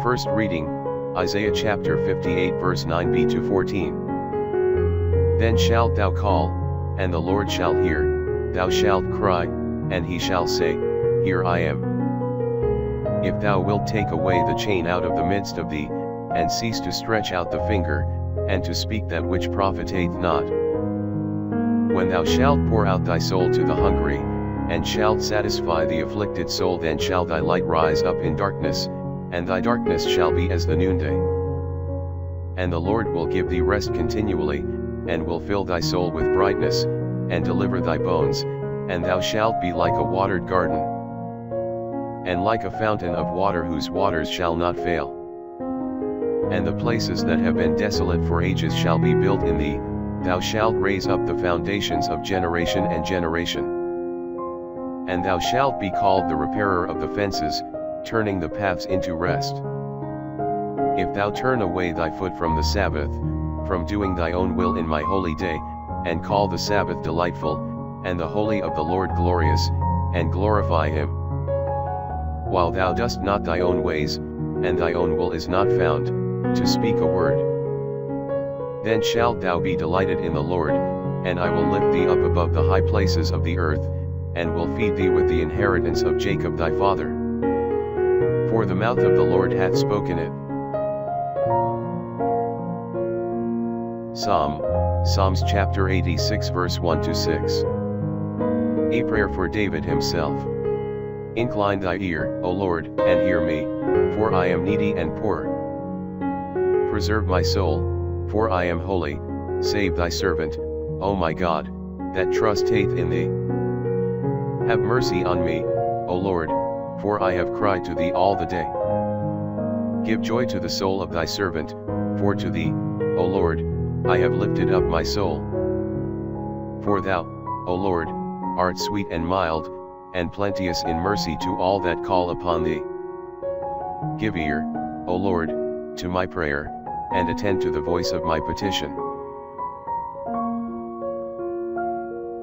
First reading, Isaiah chapter 58 verse 9b to 14. Then shalt thou call, and the Lord shall hear, thou shalt cry, and he shall say, Here I am. If thou wilt take away the chain out of the midst of thee, and cease to stretch out the finger, and to speak that which profiteth not. When thou shalt pour out thy soul to the hungry, and shalt satisfy the afflicted soul, then shall thy light rise up in darkness, and thy darkness shall be as the noonday. And the Lord will give thee rest continually, and will fill thy soul with brightness, and deliver thy bones, and thou shalt be like a watered garden, and like a fountain of water whose waters shall not fail. And the places that have been desolate for ages shall be built in thee, thou shalt raise up the foundations of generation and generation. And thou shalt be called the repairer of the fences, turning the paths into rest. If thou turn away thy foot from the Sabbath, from doing thy own will in my holy day, and call the Sabbath delightful, and the holy of the Lord glorious, and glorify him, while thou dost not thy own ways, and thy own will is not found, to speak a word, then shalt thou be delighted in the Lord, and I will lift thee up above the high places of the earth, and will feed thee with the inheritance of Jacob thy father. For the mouth of the Lord hath spoken it. Psalms chapter 86 verse 1 to 6. A prayer for David himself. Incline thy ear, O Lord, and hear me, for I am needy and poor. Preserve my soul, for I am holy. Save thy servant, O my God, that trusteth in thee. Have mercy on me, O Lord, for I have cried to thee all the day. Give joy to the soul of thy servant, for to thee, O Lord, I have lifted up my soul. For thou, O Lord, art sweet and mild, and plenteous in mercy to all that call upon thee. Give ear, O Lord, to my prayer, and attend to the voice of my petition.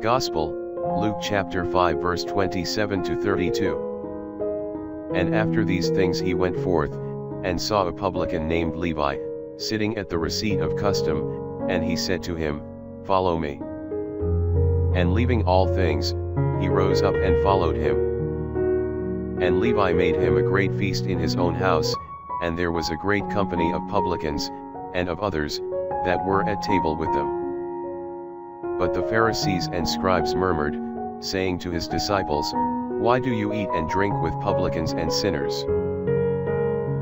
Gospel, Luke chapter 5 verse 27 to 32. And after these things he went forth, and saw a publican named Levi, sitting at the receipt of custom, and he said to him, Follow me. And leaving all things, he rose up and followed him. And Levi made him a great feast in his own house, and there was a great company of publicans, and of others, that were at table with them. But the Pharisees and scribes murmured, saying to his disciples, Why do you eat and drink with publicans and sinners?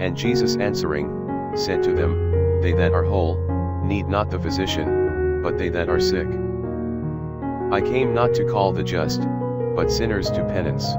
And Jesus answering, said to them, They that are whole, need not the physician, but they that are sick. I came not to call the just, but sinners to penance.